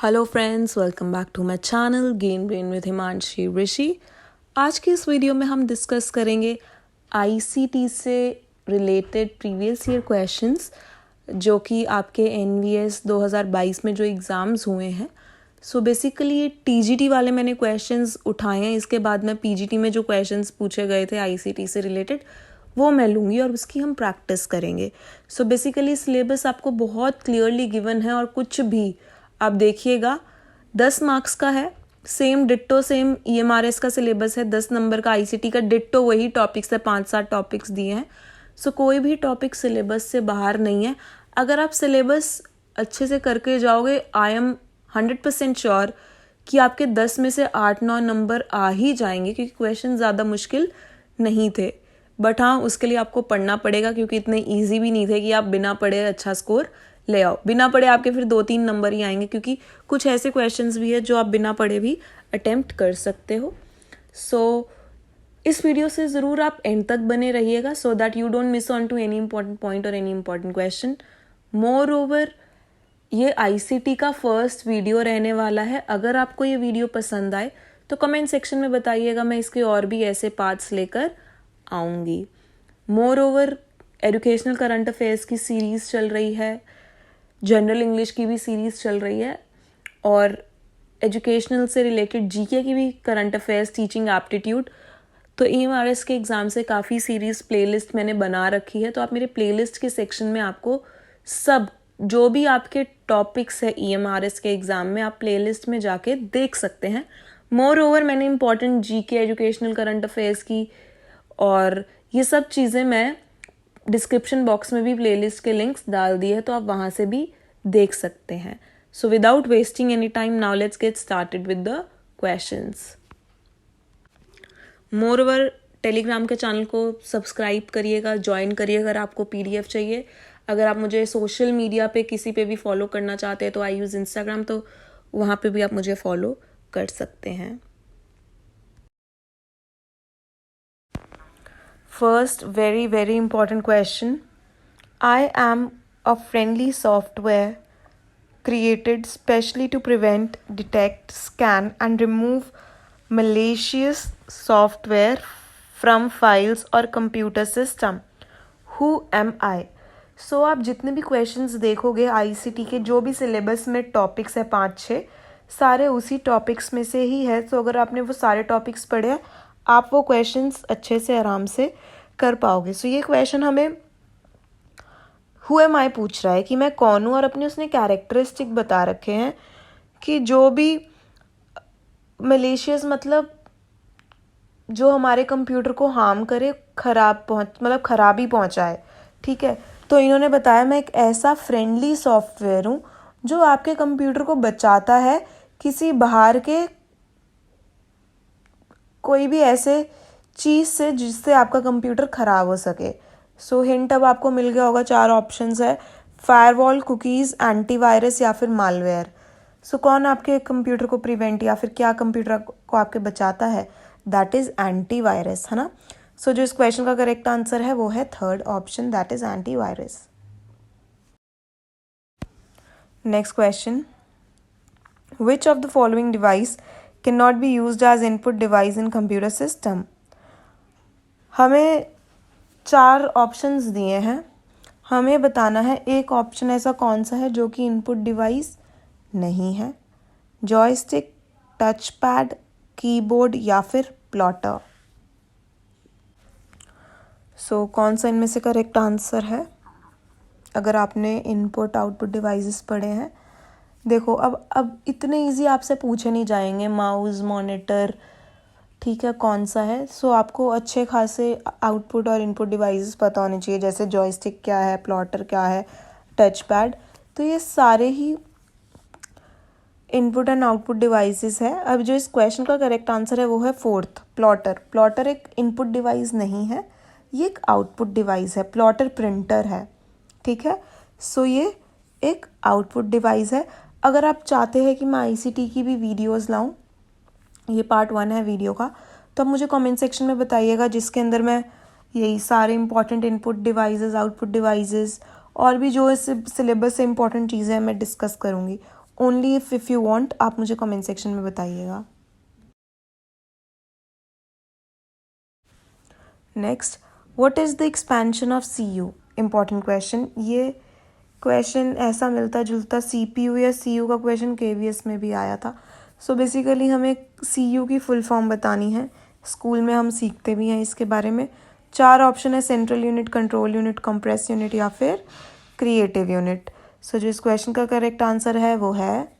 Hello friends, welcome back to my channel gain brain with Himanshi Rishi. आज की इस video में हम डिस्कस करेंगे आईसीटी से रिलेटेड प्रीवियस ईयर क्वेश्चंस जो कि आपके एनवीएस 2022 में जो एग्ज़ाम्स हुए हैं। सो बेसिकली ये टीजीटी वाले मैंने क्वेश्चंस उठाए हैं। इसके बाद में पीजीटी में जो क्वेश्चंस पूछे गए थे आईसीटी से रिलेटेड वो मैं लूँगी और उसकी हम प्रैक्टिस करेंगे। सो बेसिकली सिलेबस आपको बहुत क्लियरली गिवन है और कुछ भी आप देखिएगा 10 मार्क्स का है। सेम डिट्टो सेम ईएमआरएस का सिलेबस है। 10 नंबर का आईसीटी का डिट्टो वही टॉपिक्स है, 5-7 टॉपिक्स दिए हैं। सो कोई भी टॉपिक सिलेबस से बाहर नहीं है। अगर आप सिलेबस अच्छे से करके जाओगे आई एम 100% श्योर कि आपके 10 में से 8-9 नंबर आ ही जाएंगे, क्योंकि क्वेश्चन ज़्यादा मुश्किल नहीं थे। बट हाँ, उसके लिए आपको पढ़ना पड़ेगा, क्योंकि इतने ईजी भी नहीं थे कि आप बिना पढ़े अच्छा स्कोर ले आओ। बिना पढ़े आपके फिर 2-3 नंबर ही आएंगे, क्योंकि कुछ ऐसे क्वेश्चंस भी है जो आप बिना पढ़े भी अटेम्प्ट कर सकते हो। सो इस वीडियो से ज़रूर आप एंड तक बने रहिएगा, so that you don't miss on to any important point और any important question. Moreover ये आईसीटी का फर्स्ट वीडियो रहने वाला है। अगर आपको ये वीडियो पसंद आए तो कमेंट सेक्शन में बताइएगा, मैं इसके और भी ऐसे पार्ट्स लेकर आऊँगी। More over educational current affairs की सीरीज़ चल रही है, जनरल इंग्लिश की भी सीरीज़ चल रही है और एजुकेशनल से रिलेटेड जीके की भी करंट अफेयर्स, टीचिंग एप्टीट्यूड। तो ईएमआरएस के एग्ज़ाम से काफ़ी सीरीज़ प्लेलिस्ट मैंने बना रखी है, तो आप मेरे प्लेलिस्ट के सेक्शन में आपको सब जो भी आपके टॉपिक्स है ईएमआरएस के एग्ज़ाम में आप प्लेलिस्ट में जाके देख सकते हैं। मोर ओवर मैंने important GK, educational current affairs की और ये सब चीज़ें मैं डिस्क्रिप्शन बॉक्स में भी प्लेलिस्ट के लिंक्स डाल दिए हैं, तो आप वहाँ से भी देख सकते हैं। So without wasting any time now let's get started with the questions. More over Telegram के चैनल को सब्सक्राइब करिएगा, ज्वाइन करिएगा अगर आपको पीडीएफ चाहिए। अगर आप मुझे सोशल मीडिया पे किसी पे भी फॉलो करना चाहते हैं तो आई यूज़ इंस्टाग्राम, तो वहाँ पे भी आप मुझे फॉलो कर सकते हैं। First, very important question. I am a friendly software created specially to prevent, detect, scan and remove malicious software from files or computer system. Who am I? So आप जितने भी क्वेश्चंस देखोगे आईसीटी के, जो भी सिलेबस में topics है 5-6 सारे उसी टॉपिक्स में से ही है। तो अगर आपने वो सारे टॉपिक्स पढ़े हैं आप वो क्वेश्चंस अच्छे से आराम से कर पाओगे। सो ये क्वेश्चन हमें हु एम आई पूछ रहा है कि मैं कौन हूँ, और अपने उसने कैरेक्टरिस्टिक बता रखे हैं कि जो भी मलेशियस मतलब जो हमारे कंप्यूटर को हार्म करे, खराबी पहुँचाए। ठीक है, तो इन्होंने बताया मैं एक ऐसा फ्रेंडली सॉफ्टवेयर हूँ जो आपके कंप्यूटर को बचाता है किसी बाहर के कोई भी ऐसे चीज़ से जिससे आपका कंप्यूटर ख़राब हो सके। सो हिंट अब आपको मिल गया होगा, 4 ऑप्शंस है, फायरवॉल, कुकीज़, एंटीवायरस या फिर मालवेयर। सो कौन आपके कंप्यूटर को प्रिवेंट या फिर क्या कंप्यूटर को आपके बचाता है? दैट इज़ एंटीवायरस, है ना। सो जो इस क्वेश्चन का करेक्ट आंसर है वो है 3rd option, that is antivirus. Next question, which of the following device can not be used as input device in computer system? हमें 4 ऑप्शंस दिए हैं, हमें बताना है एक ऑप्शन ऐसा कौन सा है जो कि इनपुट डिवाइस नहीं है। जॉयस्टिक, टच पैड, कीबोर्ड या फिर प्लॉटर। सो कौन सा इनमें से करेक्ट आंसर है? अगर आपने इनपुट आउटपुट डिवाइसेस पढ़े हैं, देखो अब इतने इजी आपसे पूछे नहीं जाएंगे, माउस, मॉनिटर, ठीक है, कौन सा है। सो आपको अच्छे खासे आउटपुट और इनपुट डिवाइसेस पता होने चाहिए, जैसे जॉयस्टिक क्या है, प्लॉटर क्या है, टच पैड। तो ये सारे ही इनपुट एंड आउटपुट डिवाइसेस है। अब जो इस क्वेश्चन का करेक्ट आंसर है वो है 4th, प्लॉटर। प्लॉटर एक इनपुट डिवाइस नहीं है, ये एक आउटपुट डिवाइस है। प्लॉटर प्रिंटर है, ठीक है। सो ये एक आउटपुट डिवाइस है। अगर आप चाहते हैं कि मैं आईसीटी की भी वीडियोज़ लाऊँ, ये पार्ट 1 है वीडियो का, तो आप मुझे कमेंट सेक्शन में बताइएगा, जिसके अंदर मैं यही सारे important input devices, output devices और भी जो इस सिलेबस से इंपॉर्टेंट चीज़ें हैं मैं डिस्कस करूँगी। ओनली इफ़ यू वांट, आप मुझे कमेंट सेक्शन में बताइएगा। Next, what is the expansion of CU? Important question. ये क्वेश्चन ऐसा मिलता जुलता CPU या CU का क्वेश्चन KVS में भी आया था। सो बेसिकली हमें CU की फुल फॉर्म बतानी है, स्कूल में हम सीखते भी हैं इसके बारे में। 4 ऑप्शन है, central unit, control unit, compress unit या फिर क्रिएटिव यूनिट। सो जो इस क्वेश्चन का करेक्ट आंसर है वो है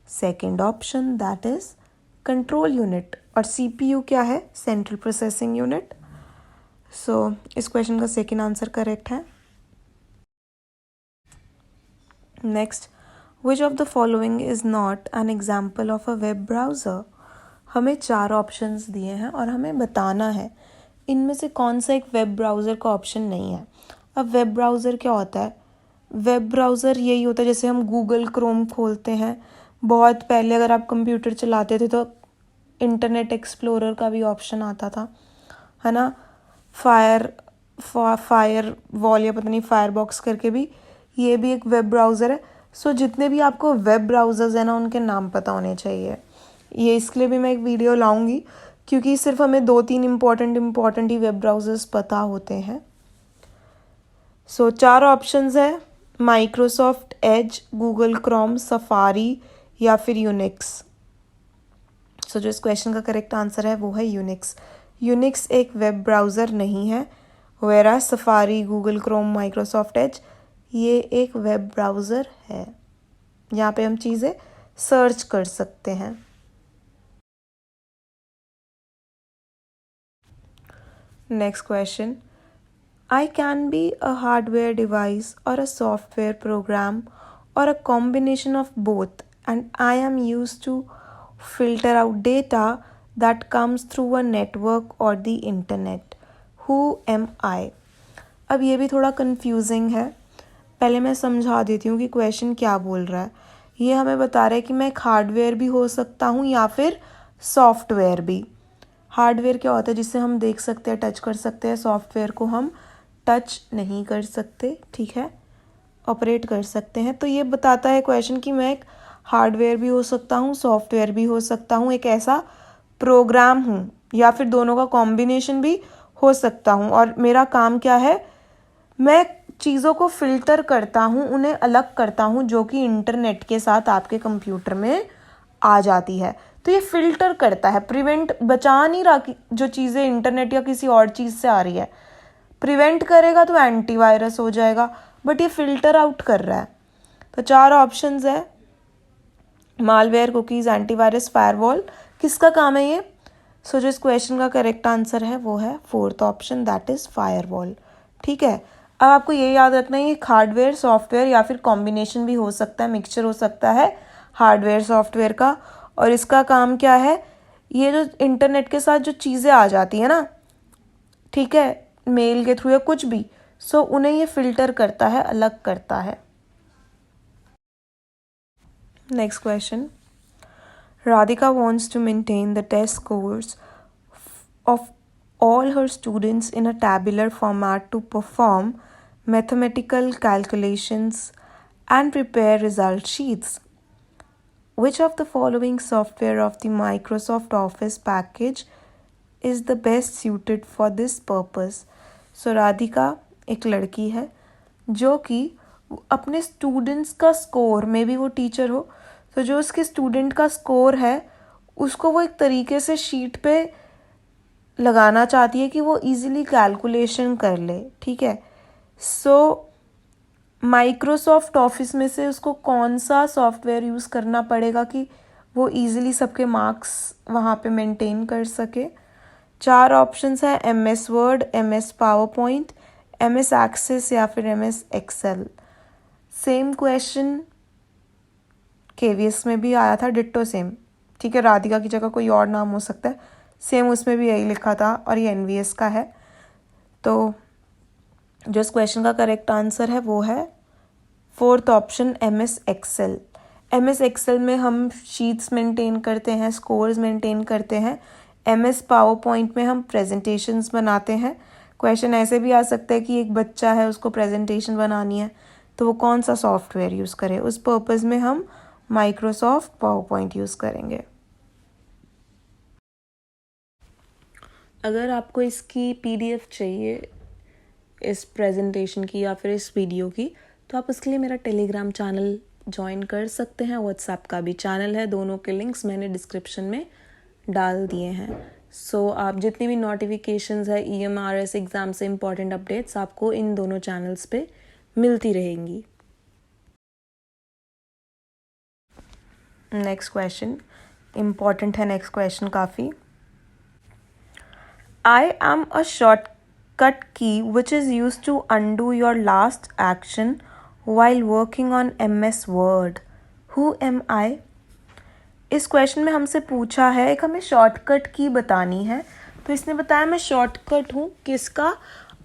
second option, that is control unit. और CPU क्या है? Central processing unit. सो इस क्वेश्चन का सेकेंड आंसर करेक्ट है। Next, which of the following is not an example of a web browser? हमें 4 ऑप्शंस दिए हैं और हमें बताना है इनमें से कौन सा एक वेब ब्राउज़र का ऑप्शन नहीं है। अब वेब ब्राउज़र क्या होता है? वेब ब्राउज़र यही होता है जैसे हम गूगल क्रोम खोलते हैं। बहुत पहले अगर आप कंप्यूटर चलाते थे तो इंटरनेट एक्सप्लोरर का भी ऑप्शन आता था, है ना। फायर वॉल या पता नहीं फायरबॉक्स करके भी, ये भी एक वेब ब्राउज़र है। सो जितने भी आपको वेब ब्राउज़र्स हैं ना, उनके नाम पता होने चाहिए। ये इसके लिए भी मैं एक वीडियो लाऊंगी, क्योंकि सिर्फ हमें 2-3 इम्पॉर्टेंट ही वेब ब्राउज़र्स पता होते हैं। सो 4 ऑप्शंस है, Microsoft Edge, Google Chrome, safari या फिर यूनिक्स। सो जो इस क्वेश्चन का करेक्ट आंसर है वो है यूनिक्स। यूनिक्स एक वेब ब्राउज़र नहीं है, vera safari, Google Chrome, Microsoft Edge ये एक वेब ब्राउज़र है। यहाँ पे हम चीज़ें सर्च कर सकते हैं। Next question, I can be a hardware device or a software program or a combination of both, and I am used to filter out data that comes through a network or the internet. Who am I? अब ये भी थोड़ा confusing है, पहले मैं समझा देती हूँ कि क्वेश्चन क्या बोल रहा है। ये हमें बता रहा है कि मैं एक हार्डवेयर भी हो सकता हूँ या फिर सॉफ्टवेयर भी। हार्डवेयर क्या होता है? जिससे हम देख सकते हैं, टच कर सकते हैं। सॉफ्टवेयर को हम टच नहीं कर सकते, ठीक है, ऑपरेट कर सकते हैं। तो ये बताता है क्वेश्चन कि मैं एक हार्डवेयर भी हो सकता हूँ, सॉफ्टवेयर भी हो सकता हूँ, एक ऐसा प्रोग्राम हूँ, या फिर दोनों का कॉम्बिनेशन भी हो सकता हूँ। और मेरा काम क्या है? मैं चीज़ों को फिल्टर करता हूँ, उन्हें अलग करता हूँ, जो कि इंटरनेट के साथ आपके कंप्यूटर में आ जाती है। तो ये फिल्टर करता है, प्रिवेंट, बचा नहीं रहा कि जो चीज़ें इंटरनेट या किसी और चीज़ से आ रही है। प्रिवेंट करेगा तो एंटीवायरस हो जाएगा, बट ये फिल्टर आउट कर रहा है। तो 4 ऑप्शंस है, मालवेयर, कुकीज़, एंटीवायरस, फायरवॉल। किसका काम है ये? सो जो इस क्वेश्चन का करेक्ट आंसर है वो है fourth option, that is firewall. ठीक है, अब आपको ये याद रखना है, ये हार्डवेयर, सॉफ्टवेयर या फिर कॉम्बिनेशन भी हो सकता है, मिक्सचर हो सकता है हार्डवेयर सॉफ्टवेयर का। और इसका काम क्या है? ये जो इंटरनेट के साथ जो चीज़ें आ जाती है ना, ठीक है, मेल के थ्रू या कुछ भी, सो उन्हें ये फिल्टर करता है, अलग करता है। Next question, Radhika wants to maintain the test scores of all her students in a tabular format to perform mathematical calculations and prepare result sheets. Which of the following software of the Microsoft Office package is the best suited for this purpose? So Radhika एक लड़की है जो कि अपने students का score, में भी वो टीचर हो, तो जो उसके स्टूडेंट का स्कोर है उसको वो एक तरीके से शीट पे लगाना चाहती है कि वो इजीली कैलकुलेशन कर ले, ठीक है। सो माइक्रोसॉफ्ट ऑफिस में से उसको कौन सा सॉफ्टवेयर यूज़ करना पड़ेगा कि वो इजीली सबके मार्क्स वहाँ पे मेंटेन कर सके? 4 ऑप्शंस है, MS Word, MS PowerPoint, MS Access या फिर MS Excel. Same question KVS में भी आया था, डिट्टो सेम, ठीक है, राधिका की जगह कोई और नाम हो सकता है, सेम उसमें भी यही लिखा था, और ये NVS का है। तो जो इस क्वेश्चन का करेक्ट आंसर है वो है fourth option, MS Excel. MS Excel में हम शीट्स मेंटेन करते हैं, स्कोर्स मेंटेन करते हैं। MS पावरपॉइंट में हम प्रेजेंटेशंस बनाते हैं। क्वेश्चन ऐसे भी आ सकता है कि एक बच्चा है, उसको प्रेजेंटेशन बनानी है, तो वो कौन सा सॉफ्टवेयर यूज़ करे? उस पर्पज़ में हम माइक्रोसॉफ्ट पावर पॉइंट यूज़ करेंगे। अगर आपको इसकी PDF चाहिए इस प्रेजेंटेशन की या फिर इस वीडियो की, तो आप उसके लिए मेरा टेलीग्राम चैनल ज्वाइन कर सकते हैं। व्हाट्सएप का भी चैनल है, दोनों के लिंक्स मैंने डिस्क्रिप्शन में डाल दिए हैं। सो आप जितनी भी नोटिफिकेशंस है EMRS एग्ज़ाम से इम्पॉर्टेंट अपडेट्स आपको इन दोनों चैनल्स पे मिलती रहेंगी। नेक्स्ट क्वेश्चन इम्पॉर्टेंट है, नेक्स्ट क्वेश्चन काफ़ी। I am a shortcut key which is used to undo your last action while working on MS Word. Who am I? इस question में हमसे पूछा है, एक हमें शॉर्टकट की बतानी है। तो इसने बताया मैं शॉर्टकट हूँ किसका?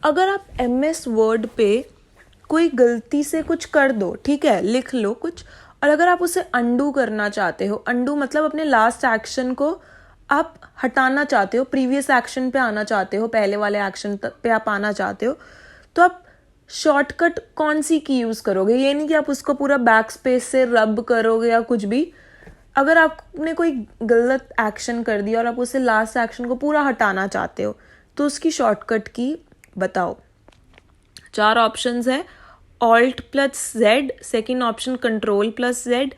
अगर आप MS Word पे कोई गलती से कुछ कर दो, ठीक है, लिख लो कुछ, और अगर आप उसे अंडू करना चाहते हो, अंडू मतलब अपने लास्ट एक्शन को आप हटाना चाहते हो, प्रीवियस एक्शन पे आना चाहते हो, पहले वाले एक्शन पे आप आना चाहते हो, तो आप शॉर्टकट कौन सी की यूज़ करोगे? ये नहीं कि आप उसको पूरा बैक स्पेस से रब करोगे या कुछ भी। अगर आपने कोई गलत एक्शन कर दिया और आप उसे लास्ट एक्शन को पूरा हटाना चाहते हो, तो उसकी शॉर्टकट की बताओ। 4 ऑप्शंस है, Alt+Z, second option Control+Z,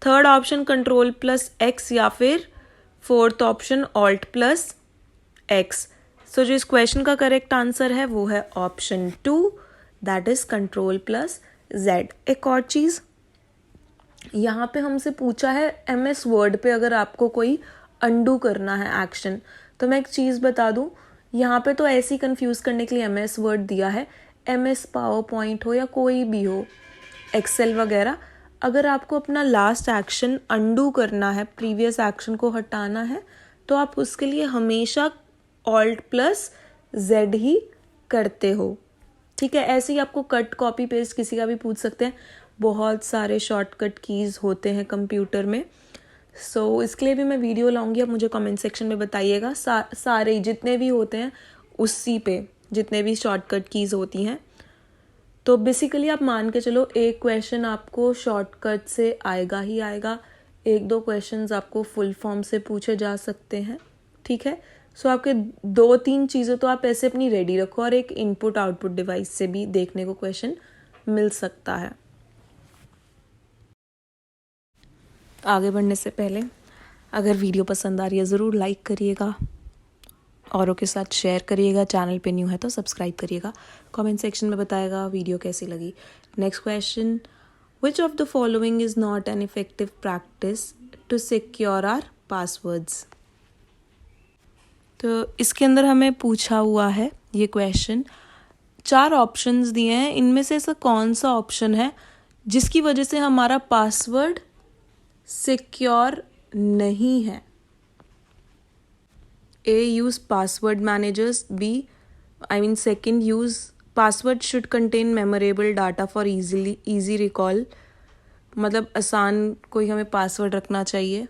third option Control+X या फिर फोर्थ ऑप्शन Alt+X। सो जो इस क्वेश्चन का करेक्ट आंसर है वो है ऑप्शन 2, दैट इज Control+Z। एक और चीज़, यहाँ पे हमसे पूछा है MS Word पे अगर आपको कोई अंडू करना है एक्शन, तो मैं एक चीज़ बता दूँ, यहाँ पे तो ऐसे ही कंफ्यूज करने के लिए MS Word दिया है। MS पावर पॉइंट हो या कोई भी हो, एक्सेल वगैरह, अगर आपको अपना लास्ट एक्शन अंडू करना है, प्रीवियस एक्शन को हटाना है, तो आप उसके लिए हमेशा Alt+Z ही करते हो, ठीक है। ऐसे ही आपको कट कॉपी पेस्ट किसी का भी पूछ सकते हैं, बहुत सारे शॉर्टकट कीज़ होते हैं कंप्यूटर में। सो इसके लिए भी मैं वीडियो लाऊंगी, आप मुझे कमेंट सेक्शन में बताइएगा। सारे जितने भी होते हैं उसी पे, जितने भी शॉर्टकट कीज़ होती हैं। तो बेसिकली आप मान के चलो एक क्वेश्चन आपको शॉर्टकट से आएगा ही आएगा, 1-2 क्वेश्चंस आपको फुल फॉर्म से पूछे जा सकते हैं, ठीक है। सो आपके 2-3 चीज़ें तो आप ऐसे अपनी रेडी रखो, और एक इनपुट आउटपुट डिवाइस से भी देखने को क्वेश्चन मिल सकता है। आगे बढ़ने से पहले अगर वीडियो पसंद आ रही है ज़रूर लाइक करिएगा, औरों के साथ शेयर करिएगा, चैनल पे न्यू है तो सब्सक्राइब करिएगा, कमेंट सेक्शन में बताएगा वीडियो कैसी लगी। Next question, which of the following is not an effective practice to secure our passwords? तो इसके अंदर हमें पूछा हुआ है ये क्वेश्चन, 4 ऑप्शंस दिए हैं, इनमें से ऐसा कौन सा ऑप्शन है जिसकी वजह से हमारा पासवर्ड सिक्योर नहीं है? A, use password managers. B, second, use password should contain memorable data for easy recall. मतलब आसान कोई हमें पासवर्ड रखना चाहिए,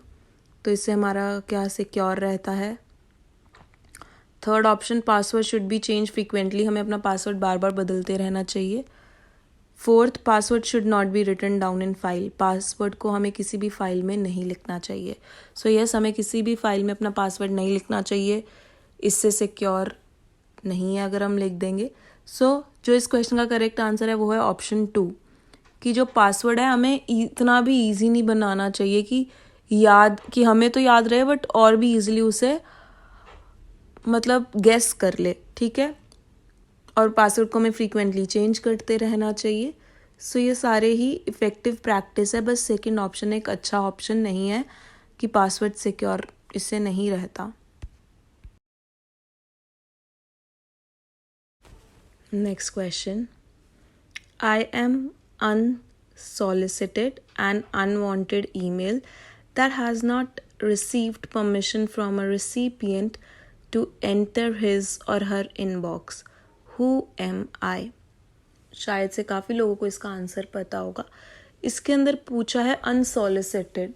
तो इससे हमारा क्या सिक्योर रहता है। Third option, password should be change frequently, हमें अपना पासवर्ड बार बार बदलते रहना चाहिए। Fourth, password should not be written down in file, password को हमें किसी भी फाइल में नहीं लिखना चाहिए। सो यस, हमें किसी भी फाइल में अपना पासवर्ड नहीं लिखना चाहिए, इससे सिक्योर नहीं है अगर हम लिख देंगे। सो जो इस क्वेश्चन का करेक्ट आंसर है वो है ऑप्शन 2, कि जो पासवर्ड है हमें इतना भी ईजी नहीं बनाना चाहिए कि हमें तो याद रहे बट और भी ईजिली उसे मतलब गेस कर ले, ठीक है। और पासवर्ड को हमें फ्रीक्वेंटली चेंज करते रहना चाहिए। सो ये सारे ही इफ़ेक्टिव प्रैक्टिस है, बस सेकंड ऑप्शन एक अच्छा ऑप्शन नहीं है कि पासवर्ड सिक्योर इससे नहीं रहता। Next question, I am unsolicited and unwanted email that has not received permission from a recipient to enter his or her inbox. Who am I? शायद से काफ़ी लोगों को इसका आंसर पता होगा। इसके अंदर पूछा है अनसॉलिसिटेड।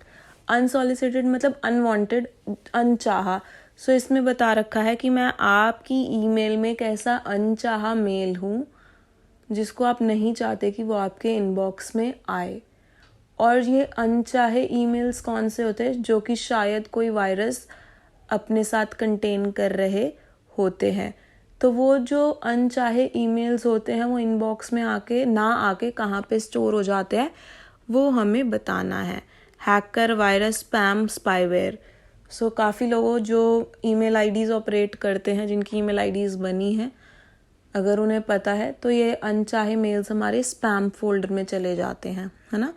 अनसॉलिसिटेड मतलब अनवांटेड, अनचाहा। सो इसमें बता रखा है कि मैं आपकी ईमेल में कैसा अनचाहा मेल हूँ जिसको आप नहीं चाहते कि वो आपके इनबॉक्स में आए। और ये अनचाहे ईमेल्स कौन से होते हैं? जो कि शायद कोई वायरस अपने साथ कंटेन कर रहे होते हैं। तो वो जो अनचाहे ईमेल्स होते हैं वो इनबॉक्स में आके कहाँ पे स्टोर हो जाते हैं वो हमें बताना है। Hacker, virus, spam, spyware. So काफ़ी लोगों जो ईमेल आईडीज़ ऑपरेट करते हैं, जिनकी ईमेल आईडीज़ बनी हैं, अगर उन्हें पता है तो ये अनचाहे मेल्स हमारे स्पैम फोल्डर में चले जाते हैं, है ना।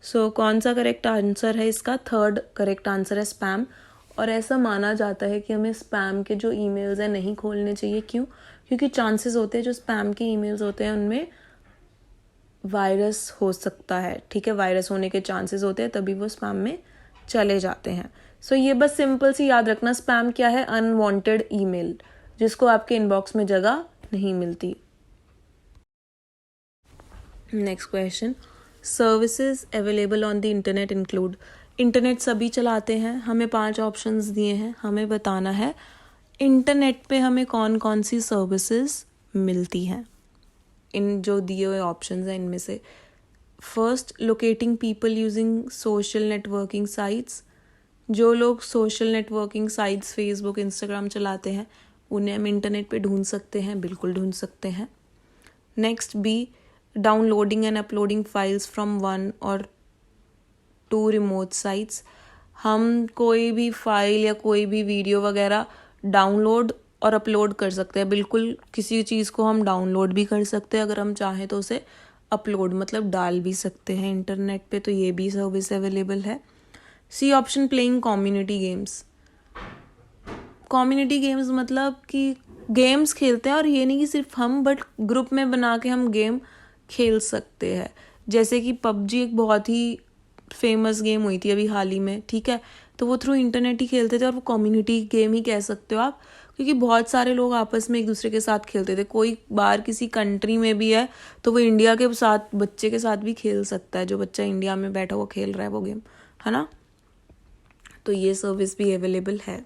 सो कौन सा करेक्ट आंसर है इसका? थर्ड करेक्ट आंसर है स्पैम। और ऐसा माना जाता है कि हमें स्पैम के जो ईमेल्स हैं नहीं खोलने चाहिए। क्यों? क्योंकि चांसेस होते हैं जो स्पैम के ईमेल्स होते हैं उनमें वायरस हो सकता है, ठीक है, वायरस होने के चांसेस होते हैं, तभी वो स्पैम में चले जाते हैं। सो ये बस सिंपल सी याद रखना, स्पैम क्या है? अनवांटेड ईमेल जिसको आपके इनबॉक्स में जगह नहीं मिलती। Next question, services available on the internet include. Internet सभी चलाते हैं, हमें 5 ऑप्शंस दिए हैं, हमें बताना है इंटरनेट पे हमें कौन कौन सी सर्विसेज मिलती हैं। इन जो दिए हुए ऑप्शंस हैं इनमें से first, locating people using social networking sites. जो लोग social networking sites Facebook, Instagram चलाते हैं उन्हें हम इंटरनेट पे ढूंढ सकते हैं, बिल्कुल ढूंढ सकते हैं। Next B, downloading and uploading files from 1 और 2 रिमोट साइट्स। हम कोई भी फाइल या कोई भी वीडियो वगैरह डाउनलोड और अपलोड कर सकते हैं। बिल्कुल किसी चीज़ को हम डाउनलोड भी कर सकते हैं, अगर हम चाहें तो उसे अपलोड मतलब डाल भी सकते हैं इंटरनेट पे, तो ये भी सर्विस अवेलेबल है। C option, playing community games. Community games मतलब कि गेम्स खेलते हैं, और ये नहीं कि सिर्फ हम, बट ग्रुप में बना के हम गेम खेल सकते हैं। जैसे कि पबजी एक बहुत ही फेमस गेम हुई थी अभी हाल ही में, ठीक है, तो वो थ्रू इंटरनेट ही खेलते थे और वो कम्युनिटी गेम ही कह सकते हो आप, क्योंकि बहुत सारे लोग आपस में एक दूसरे के साथ खेलते थे। कोई बाहर किसी कंट्री में भी है तो वो इंडिया के साथ बच्चे के साथ भी खेल सकता है, जो बच्चा इंडिया में बैठा हुआ खेल रहा है वो गेम, है ना। तो ये सर्विस भी अवेलेबल है।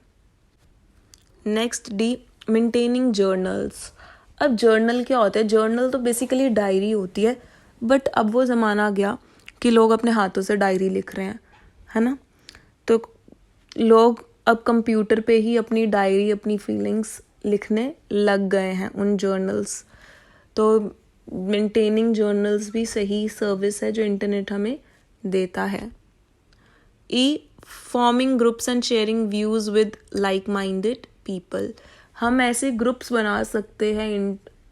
Next D, maintaining journals. अब जर्नल क्या होता है? जर्नल तो बेसिकली डायरी होती है, बट अब वो ज़माना आ गया कि लोग अपने हाथों से डायरी लिख रहे हैं, है ना। तो लोग अब कंप्यूटर पे ही अपनी डायरी, अपनी फीलिंग्स लिखने लग गए हैं उन जर्नल्स। तो मेंटेनिंग जर्नल्स भी सही सर्विस है जो इंटरनेट हमें देता है। ई, forming groups and sharing views with like minded people. हम ऐसे ग्रुप्स बना सकते हैं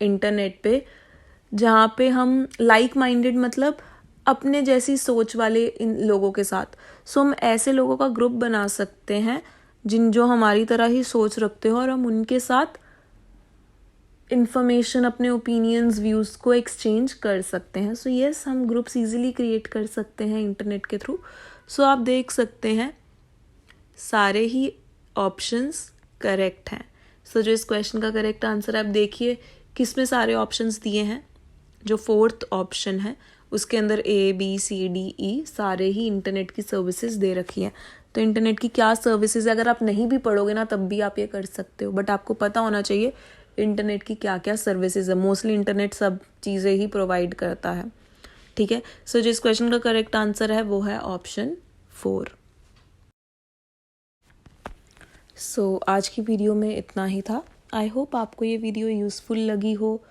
इंटरनेट पे जहाँ पे हम लाइक माइंडेड मतलब अपने जैसी सोच वाले इन लोगों के साथ, सो हम ऐसे लोगों का ग्रुप बना सकते हैं जो हमारी तरह ही सोच रखते हो, और हम उनके साथ इंफॉर्मेशन, अपने ओपिनियंस, व्यूज़ को एक्सचेंज कर सकते हैं। सो यस, हम ग्रुप्स इजीली क्रिएट कर सकते हैं इंटरनेट के थ्रू। सो आप देख सकते हैं सारे ही ऑप्शंस करेक्ट हैं। सो जो इस क्वेश्चन का करेक्ट आंसर है, आप देखिए किस में सारे ऑप्शंस दिए हैं। जो 4th ऑप्शन है उसके अंदर ABCDE सारे ही इंटरनेट की सर्विसेज दे रखी हैं। तो इंटरनेट की क्या सर्विसेज है, अगर आप नहीं भी पढ़ोगे ना तब भी आप ये कर सकते हो, बट आपको पता होना चाहिए इंटरनेट की क्या क्या सर्विसेज है। मोस्टली इंटरनेट सब चीज़ें ही प्रोवाइड करता है, ठीक है। सो जिस क्वेश्चन का करेक्ट आंसर है वो है ऑप्शन 4। सो आज की वीडियो में इतना ही था। आई होप आपको ये वीडियो यूज़फुल लगी हो,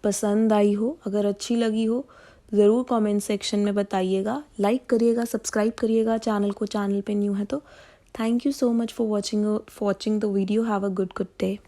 पसंद आई हो। अगर अच्छी लगी हो ज़रूर कमेंट सेक्शन में बताइएगा, लाइक करिएगा, सब्सक्राइब करिएगा चैनल पे न्यू है तो। Thank you so much for watching the video. Have a good day.